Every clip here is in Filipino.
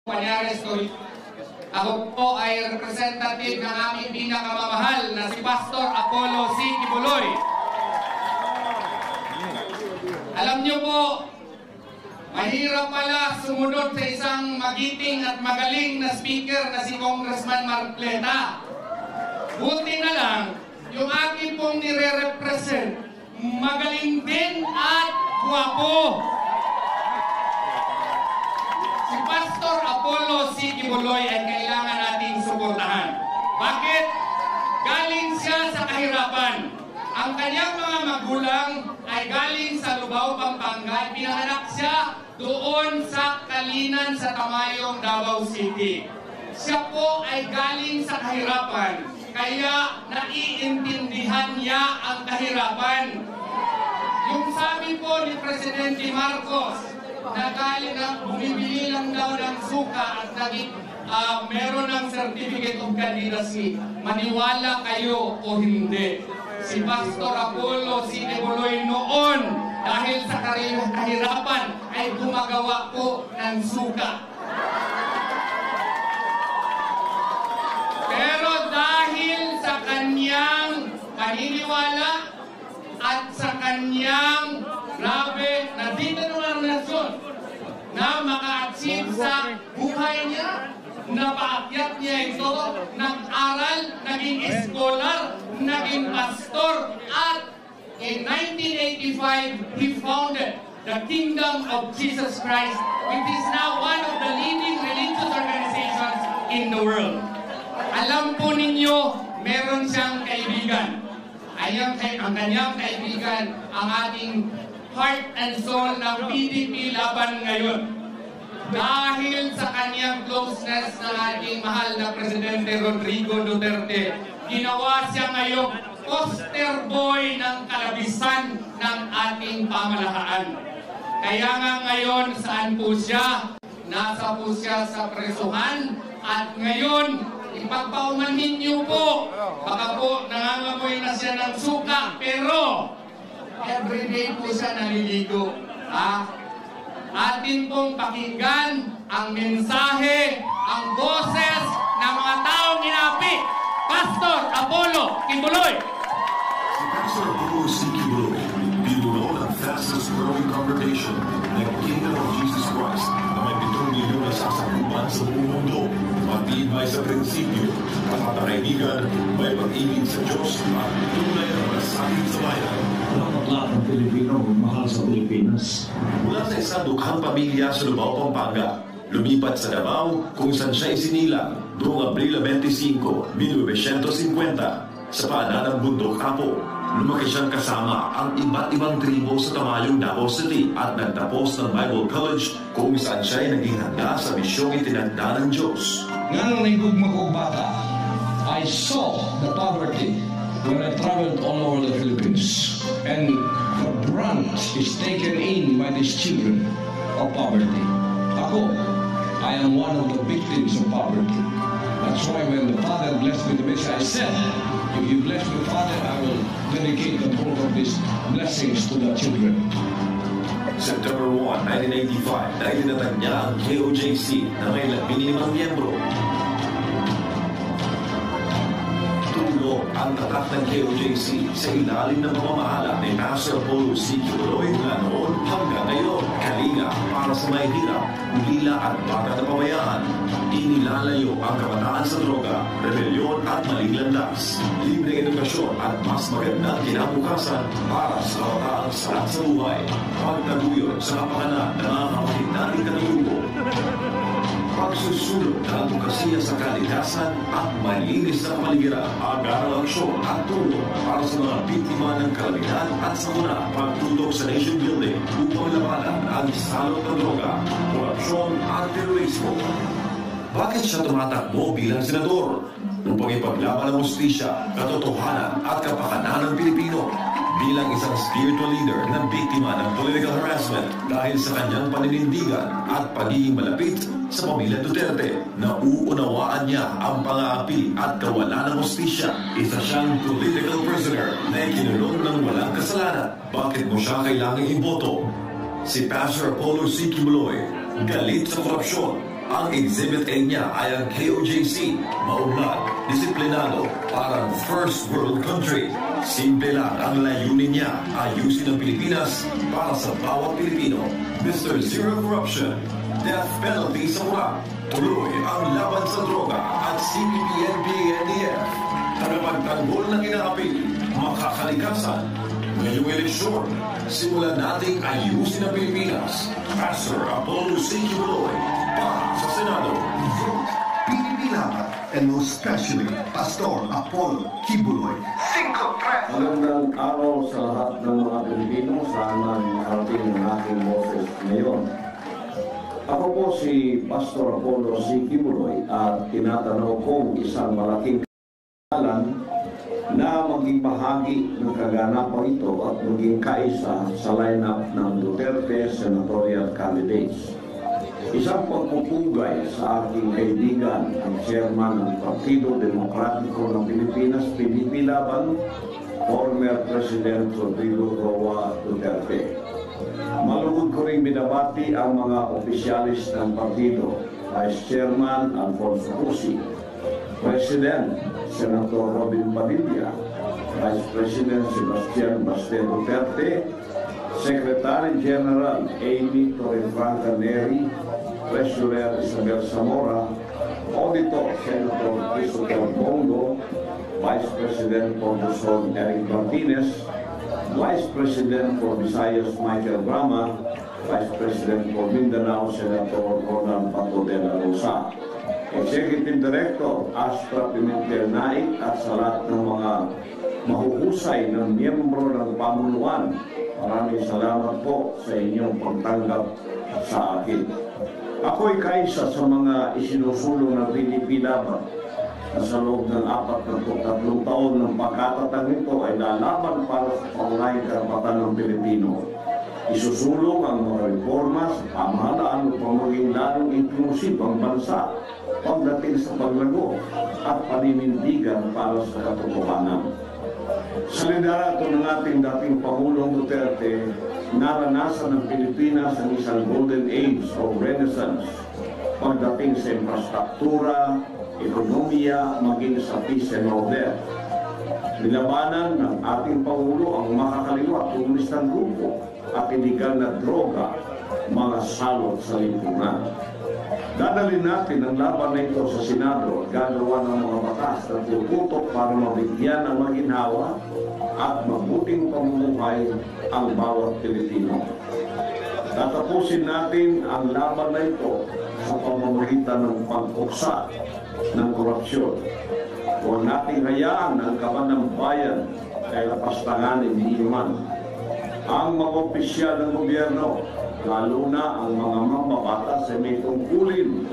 Manyares ko. Ako po ay representative ng aming pinakamamahal na si Pastor Apollo C. Kibuloy. Alam niyo po, mahirap pala sumunod sa isang magiting at magaling na speaker na si Congressman Marcoleta. Buti na lang, yung aking pong nire-represent, magaling din at guwapo. Si Pastor Apollo C. Kibuloy ay kailangan nating suportahan. Bakit? Galing siya sa kahirapan. Ang kanyang mga magulang ay galing sa Lubao, Pampanga. Pinanganak siya doon sa Kalinan sa Tamayong, Davao City. Siya po ay galing sa kahirapan. Kaya naiintindihan niya ang kahirapan. Yung sabi po ni Presidente Marcos, na galing na bumibili lang daw ng suka at naging meron ng certificate of candidacy. Maniwala kayo o hindi. Si Pastor Apollo C. Kibuloy noon, dahil sa kahirapan, ay gumagawa po ng suka. Pero dahil sa kanyang paniniwala at sa kanyang grabe na determinasyon na maka-achieve sa buhay niya, napaakyat niya ito, nag-aral, naging scholar, naging pastor, at in 1985, he founded the Kingdom of Jesus Christ, which is now one of the leading religious organizations in the world. Alam po ninyo, meron siyang kaibigan. Ang kanyang kaibigan, ang ating heart and soul ng PDP laban ngayon. Dahil sa kanyang closeness ng ating mahal na Presidente Rodrigo Duterte, ginawa siya ngayong poster boy ng kalabisan ng ating pamahalaan. Kaya nga ngayon, saan po siya? Nasa po siya sa presuhan, at ngayon, ipagpaumanhin niyo po, baka po nangangamoy na siya ng suka, pero everyday po siya naliligo. Atin pong pakinggan ang mensahe, ang boses ng mga taong inapi. Pastor Apollo Kibuloy. Si Pastor Apollo C. Kibuloy, binuno ng fastest growing congregation ng Kingdom of Jesus Christ na may 7 milyon na sasakupan sa buong mundo. Matibay sa prinsipyo, kapatahimigan, may pag-ibig sa Diyos at tunay na malasakit sa bayan. Lahat ng Pilipino, mahal sa Pilipinas. Mula sa isang dukhang pamilya sa Lubao, Pampanga, lumipat sa Davao kung saan siya isinilang noong Abril 25, 1950 sa paanan ng bundok Apo. Lumaki siyang kasama ang iba't ibang tribo sa Tamayong, Davao City at nagtapos ng Bible College kung saan siya ay naging handa sa misyong itinagda ng Diyos. Nang naigugma kong bata, I saw the poverty when I traveled all over the Philippines. And the brunt is taken in by these children of poverty. Ako, I am one of the victims of poverty. That's why when the Father blessed me the message, I said, if you bless me, Father, I will dedicate the whole of these blessings to the children. September 1, 1985, na itinatag niya ang KOJC na may 15 miyembro. Tulong ang tatak ng KOJC sa ilalim ng pamamahala ni Pastor Apollo C. Kibuloy na noon hanggang ngayon. Kalinga para sa may hirap, ulila at bata na pabayaan. Inilalayo ang kabataan sa droga, rebelyon at maling landas. Libreng edukasyon at mas magandang kinabukasan para sa kabataang sarap sa buhay. Pagtaguyod sa kapakanan ng mga kapatid natin katulungo. Pagsusulong ng advokasya sa kalikasan at malinis na kapaligiran, agarang aksyon at tulong para sa mga biktima ng kalamidad at sakuna, pagtulong sa nation building upang labanan ang salot ng droga, korupsyon at terorismo. Bakit siya tumatakbo bilang senador? Upang ipaglaban ang hustisya, katotohanan at kapakanan ng Pilipino. Bilang isang spiritual leader na biktima ng political harassment dahil sa kanyang paninindigan at pagiging malapit sa pamilya Duterte, nauunawaan niya ang pang-aapi at kawalan ng hustisya. Isa siyang political prisoner na ikinulong ng walang kasalanan. Bakit mo siya kailangang iboto? Si Pastor Apollo C. Kibuloy, galit sa korupsyon, Ang Exhibit A niya ay ang KOJC, maugnat, disiplinado, parang first world country. Simple lang ang layunin niya, ayusin ang Pilipinas para sa bawat Pilipino. Mr. Zero Corruption, death penalty sa mura. Tuloy ang laban sa droga at CPP-NPA-NDF. Tagapagtanggol ng inaapi, makakalikasan. Ngayong eleksyon, simulan nating ayusin ang Pilipinas. Pastor Apollo C. Kibuloy, para sa Senado. PDP Laban, and most especially Pastor Apollo Kibuloy. Magandang araw sa lahat ng mga Pilipino. Sana makarating ang aking boses ngayon. Ako po si Pastor Apollo C. Kibuloy at tinatanaw kong isang malaking kalan na maging bahagi ng kaganapang ito at maging kaisa sa lineup ng Duterte senatorial candidates. Isang pagpupugay sa aking kaibigan, ang chairman ng Partido Demokratiko ng Pilipinas, PDP Laban, former President Rodrigo Roa Duterte. Malugod ko rin binabati ang mga opisyalis ng partido, Vice Chairman Alfonso Cusi, President Senator Robin Padilla, Vice President Sebastian Baste Duterte, Secretary General Amy Torrefranca Neri, Treasurer Isabel Zamora, Auditor Senator Christopher Bongo, Vice President for Luzon Eric Martinez, Vice President for Visayas Michael Brama, Vice President for Mindanao Senator Ronan Pato de la Rosa, Executive Director Astra Pimentel Naik at sa lahat ng mga mahuhusay ng miyembro ng pamunuan. Maraming salamat po sa inyong pagtanggap sa akin. Ako'y kaisa sa mga isinusulong ng PDP Laban na sa loob ng 43 taon ng pagkatatang ito ay lalaban para sa pangunahing karapatan ng Pilipino. Isusulong ang mga reforma sa pamahalaan upang maging lalong inklusib ang bansa pagdating sa paglago at paninindigan para sa katotohanan. Sa liderato ng ating dating Pangulong Duterte, naranasan ng Pilipinas ang isang golden age o renaissance pagdating sa infrastruktura, ekonomiya, maging sa peace and order. Nilabanan ng ating Pangulo ang makakaliwa komunistang grupo at iligal na droga, mga salot sa lipunan. Dadalhin natin ang laban na ito sa Senado at gagawa ng mga batas na tututok para mabigyan ng maginhawa at mabuting pamumuhay ang bawat Pilipino. Tatapusin natin ang laban na ito sa pamamagitan ng pag-uksa ng korupsyon. Huwag nating hayaan ang kaban ng bayan ay lapastanganin ni Iman. Ang mga opisyal ng gobyerno, lalo na ang mga mambabatas ay may tungkulin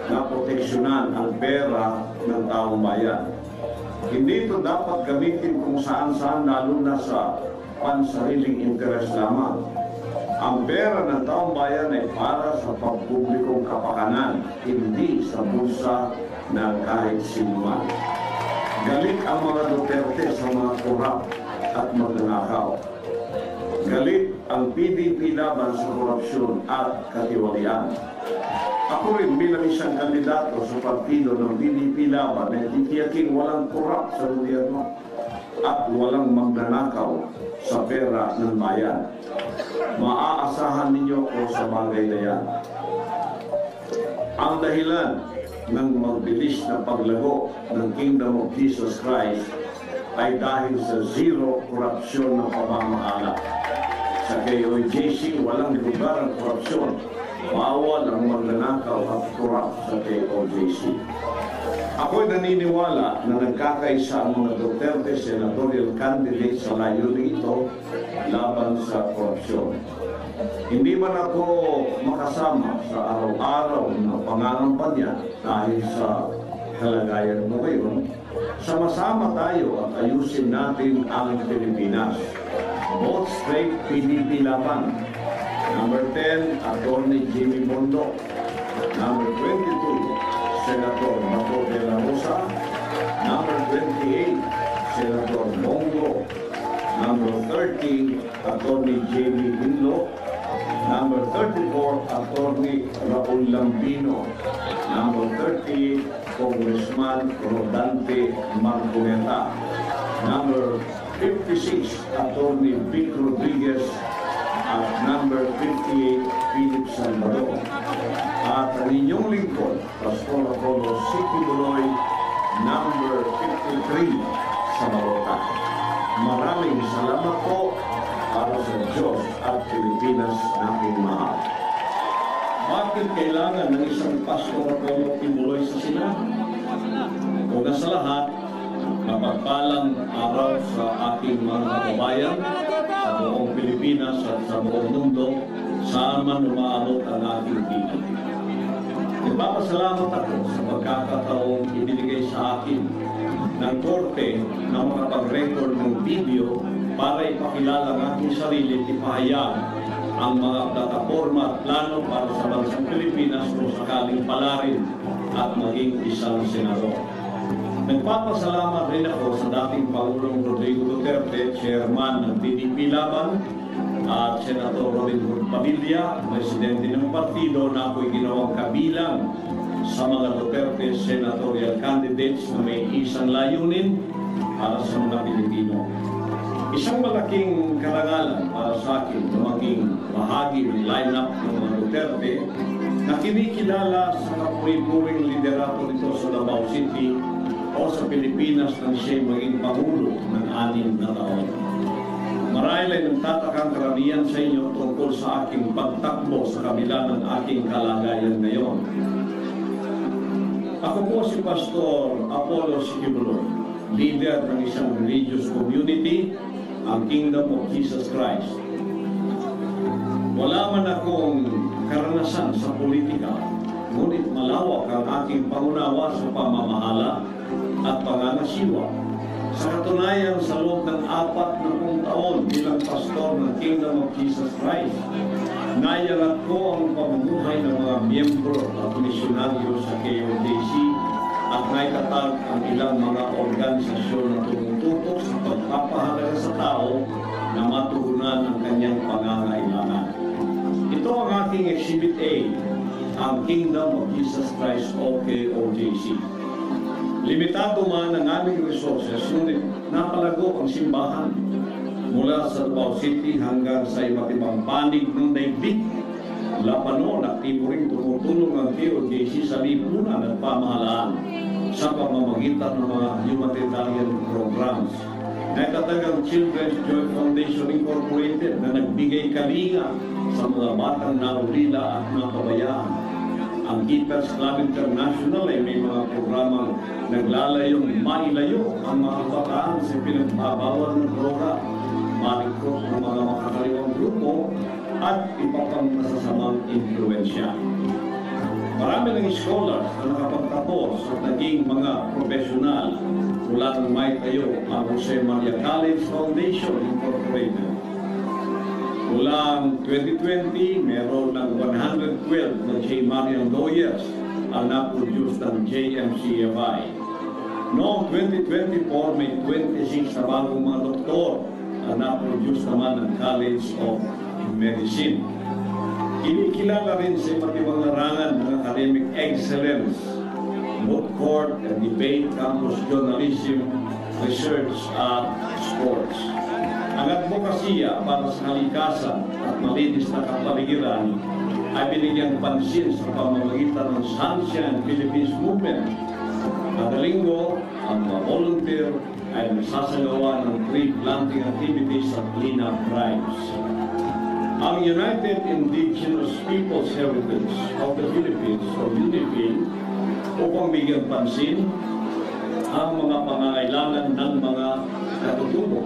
na proteksyonan ang pera ng taong bayan. Hindi ito dapat gamitin kung saan-saan, lalo na sa pansariling interes lamang. Ang pera ng taong bayan ay para sa pampublikong kapakanan, hindi sa bulsa ng kahit sinuman. Galit ang mga Duterte sa mga korap at magnanakaw. Galit ang PDP laban sa korupsyon at katiwalian. Ako rin bilang isang kandidato sa partido ng PDP laban ay titiyaking walang korap sa gobyerno at walang magnanakaw sa pera ng bayan. Maaasahan ninyo ko sa bagay na yan. Ang dahilan ng magbilis na paglago ng Kingdom of Jesus Christ ay dahil sa zero korupsyon ng pamamahala. Sa KOJC, walang lugar ang korupsyon. Bawal ang magnanakaw at korap sa KOJC. Ako'y naniniwala na nagkakaisa ang mga Duterte senatorial candidates sa layunin ito laban sa korupsyon. Hindi man ako makasama sa araw-araw na pangangampanya dahil sa kalagayan mo ngayon, sama-sama tayo at ayusin natin ang Pilipinas. Vote straight PDP Laban. Number 10, Attorney Jimmy Bondo. Number 22, Senator Bato de la Rosa. Number 28, Senator Bongo. Number 30, Attorney Jamie Binlo. Number 34, Attorney Raul Lambino. Number 30, Congressman Rodante Marcoleta. Number 56, Attorney Vic Rodriguez. At number 58, Philip Salvador. At ang inyong lingkod, Pastor Apollo C. Kibuloy, number 53 sa Marota. Maraming salamat po para sa Diyos at Pilipinas nating mahal. Bakit kailangan ng isang Pastor Apollo Kibuloy sa Senado? Una sa lahat, mapagpalang araw sa aking mga kababayan sa buong Pilipinas at sa buong mundo, saan man umaabot ang aking video. Nagpapasalamat ako sa pagkakataong ibinigay sa akin ng korte na makapag-record ng video para ipakilala ang aking sarili at ipahayag ang mga plataforma at plano para sa bansang Pilipinas kung sakaling palarin at maging isang senador. Nagpapasalamat rin ako sa dating Pangulong Rodrigo Duterte, chairman ng PDP Laban, at Senator Robin Hood Padilla, presidente ng partido na ako'y ginawang kabilang sa mga Duterte senatorial candidates na may isang layunin para sa mga Pilipino. Isang malaking karangalan para sa akin na maging bahagi ng lineup ng mga Duterte na kinikilala sa kapuri-puring liderato nito sa Davao City o sa Pilipinas nang siya maging Pangulo ng 6 na taon. Marahil ay nagtatakang karamihan sa inyo tungkol sa aking pagtakbo sa kabila ng aking kalagayan ngayon. Ako po si Pastor Apollo C. Kibuloy, leader ng isang religious community, ang Kingdom of Jesus Christ. Wala man akong karanasan sa politika, ngunit malawak ang aking pangunawa sa pamamahala at pangangasiwa. Sa katunayan, sa loob ng 40 taon bilang pastor ng Kingdom of Jesus Christ, nayalat ko ang pamumuhay ng mga miyembro at misyonaryo sa KOJC at naitatag ang ilang mga organisasyon na tumututok sa pagpapahalaga sa tao na matugunan ang kanyang pangangailangan. Ito ang aking Exhibit A, ang Kingdom of Jesus Christ o KOJC. Limitado man ang aming resources, ngunit napalago ang simbahan mula sa Davao City hanggang sa iba't ibang panig ng daigdig. Mula pa noon, aktibo rin tumutulong ang KOJC sa lipunan at pamahalaan sa pamamagitan ng mga humanitarian programs. Naitatag ang Children's Joy Foundation Incorporated na nagbigay kalinga sa mga batang naulila at napabayaan. Ang Keepers Club International ay may mga programang naglalayong mailayo ang mga kabataan sa pinagbabawal ng droga, marikot ng mga makakaliwang grupo, at iba pang masasamang impluensya. Marami ng scholars na nakapagtapos at naging mga profesional mula ng may tayo ang Jose Maria College Foundation Incorporated. Mula 2020, meron ng 112 na J. Marian lawyers ang na-produce ng JMCFI. Noong 2024, may 26 na bagong mga doktor ang na-produce naman ng College of Medicine. Kinikilala rin sa iba't ibang larangan ng academic excellence, moot court and debate, campus journalism, research at sports. Ang advokasya para sa kalikasan at malinis na kapaligiran ay binigyang pansin sa pamamagitan ng Sunshine Philippines Movement. Kada linggo, ang mga volunteer ay nagsasagawa ng tree planting activities at cleanup drives. Ang United Indigenous Peoples Heritage of the Philippines o UNIFIL upang bigyan pansin ang mga pangangailangan ng mga katutubo,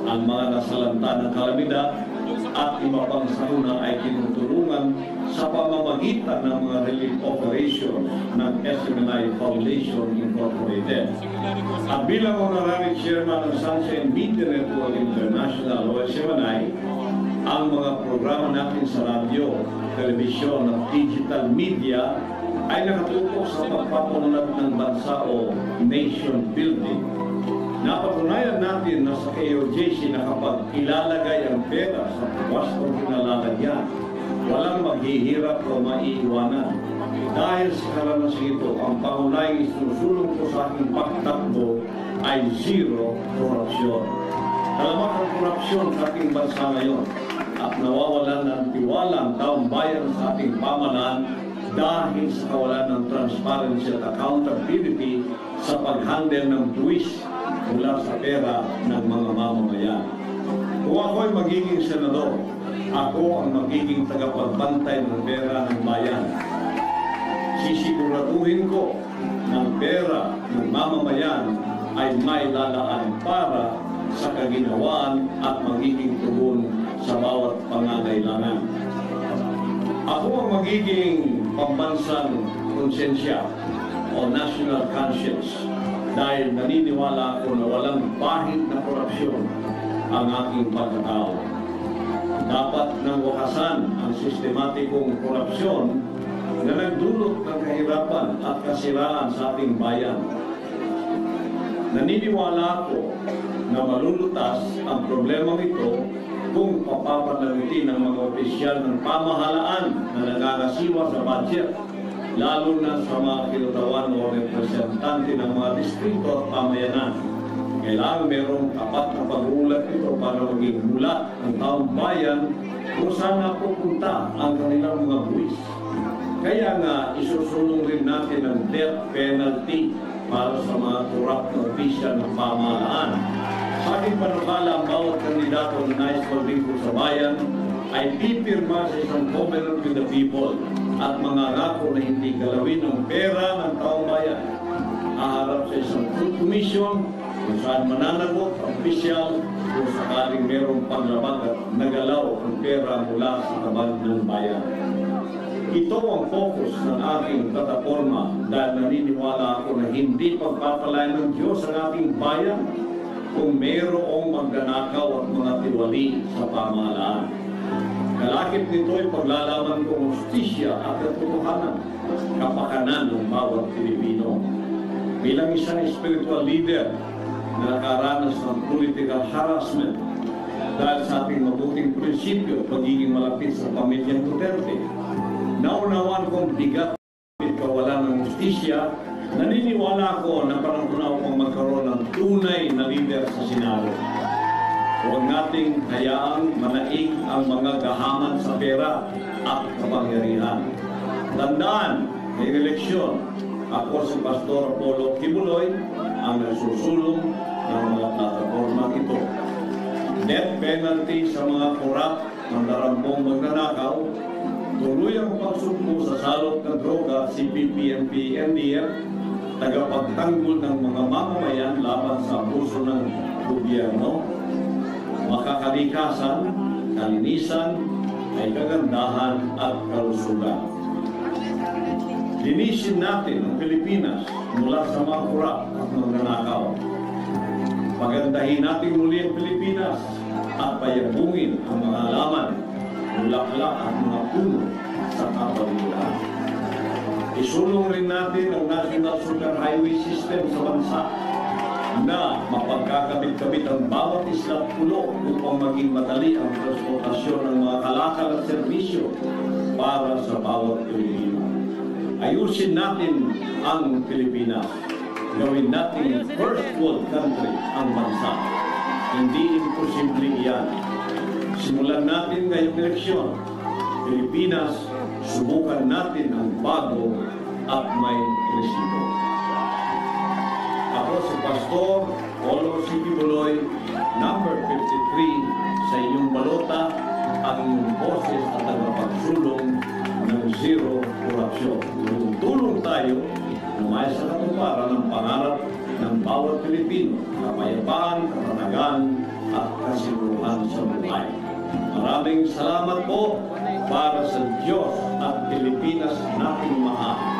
ang mga nasalanta ng kalamidad at iba pang sakuna ay tinutulungan sa pamamagitan ng mga relief operations ng SMNI Foundation Incorporated. At bilang honorary chairman ng Sunshine Media Network International o SMNI, ang mga programa natin sa radyo, telebisyon at digital media ay nakatutok sa pagpapaunlad ng bansa o nation building. Napatunayan natin na sa KOJC na kapag ilalagay ang pera sa pwestong kinalalagyan, walang maghihirap o maiiwanan. Dahil sa karanasang ito, ang pangunahing isinusulong ko sa aking pagtakbo ay zero korupsyon. Talamak ang korupsyon sa ating bansa ngayon at nawawalan ng tiwala ang taong bayan sa ating pamahalaan dahil sa kawalan ng transparency at accountability sa pag-handle ng buwis mula sa pera ng mga mamamayan. Kung ako'y magiging senador, ako ang magiging tagapagbantay ng pera ng bayan. Sisiguraduhin ko ng pera ng mamamayan ay may lalaan para sa kaginawaan at magiging tugon sa bawat pangangailangan. Ako ang magiging pambansang konsensya o national conscience dahil naniniwala ako na walang bahid na korupsyon ang aking pagkatao. Dapat nang wakasan ang sistematikong korupsyon na nagdulot ng kahirapan at kasiraan sa ating bayan. Naniniwala ako na malulutas ang problemang ito kung papapanalitin ng mga opisyal ng pamahalaan na nangangasiwa sa budget, lalo na sa mga kinutawan o representante ng mga distrito at pamayanan. Kailangan mayroong tapat na pag-uulat ito para maging mulat ng taong bayan kung saan napupunta ang kanilang mga buwis. Kaya nga, isusulong rin natin ang death penalty para sa mga korap na opisyal ng pamahalaan. Sa aking panukala, ang bawat kandidato na nais maglingkod sa bayan ay pipirma sa isang covenant with the people at mangangako na hindi galawin ang pera ng taong bayan. Aharap sa isang full commission kung saan mananagot ang opisyal kung sakaling mayroong panglabag at nagalaw ang pera mula sa kaban ng bayan. Ito ang focus ng aking plataforma dahil naniniwala ako na hindi pagpapalain ng Diyos ang ating bayan kung mayroong magnanakaw at mga tiwali sa pamahalaan. Kalakip nito ay paglalaman kong justisya at katotohanan, kapakanan ng bawat Pilipino. Bilang isang spiritual leader na nakaranas ng political harassment dahil sa ating mabuting prinsipyo at pagiging malapit sa pamilyang Duterte, naunawan kong bigat at kawalan ng justisya. Naniniwala ko na panahon na upang magkaroon ng tunay na leader sa Senado. Huwag nating hayaang manaig ang mga gahaman sa pera at kapangyarihan. Tandaan, may eleksyon. Ako si Pastor Apollo Kibuloy ang nagsusulong ng mga plataforma ito. Death penalty sa mga korap ng darambong magnanakaw, tuloy ang pagsugpo sa salot ng droga, CPP-NP, NDF, tagapagtanggol ng mga mamamayan laban sa abuso ng gobyerno, makakalikasan, kalinisan, ay kagandahan at kalusugan. Linisin natin ang Pilipinas mula sa mga korap at magnanakaw. Pagandahin natin muli ang Pilipinas at payabungin ang mga halaman, bulaklak at mga puno sa kapaligiran. Isulong rin natin ang National Sugar Highway System sa bansa na mapagkakabit-kabit ang bawat isla at pulo upang maging madali ang transportasyon ng mga kalakal at serbisyo para sa bawat Pilipino. Ayusin natin ang Pilipinas. Gawin natin first world country ang bansa. Hindi imposible iyan. Simulan natin ngayong eleksyon. Pilipinas, subukan natin ang bago at may resibo. Ako si Pastor Apollo C. Kibuloy, number 53 sa inyong balota, ang inyong boses at tagapagsulong ng zero korupsyon. Tulong tayo na sa katuparan ng pangarap ng bawat Pilipino, kapayapaan, katatagan at kasiguruhan sa buhay. Maraming salamat po para sa Diyos at Pilipinas nating mahal.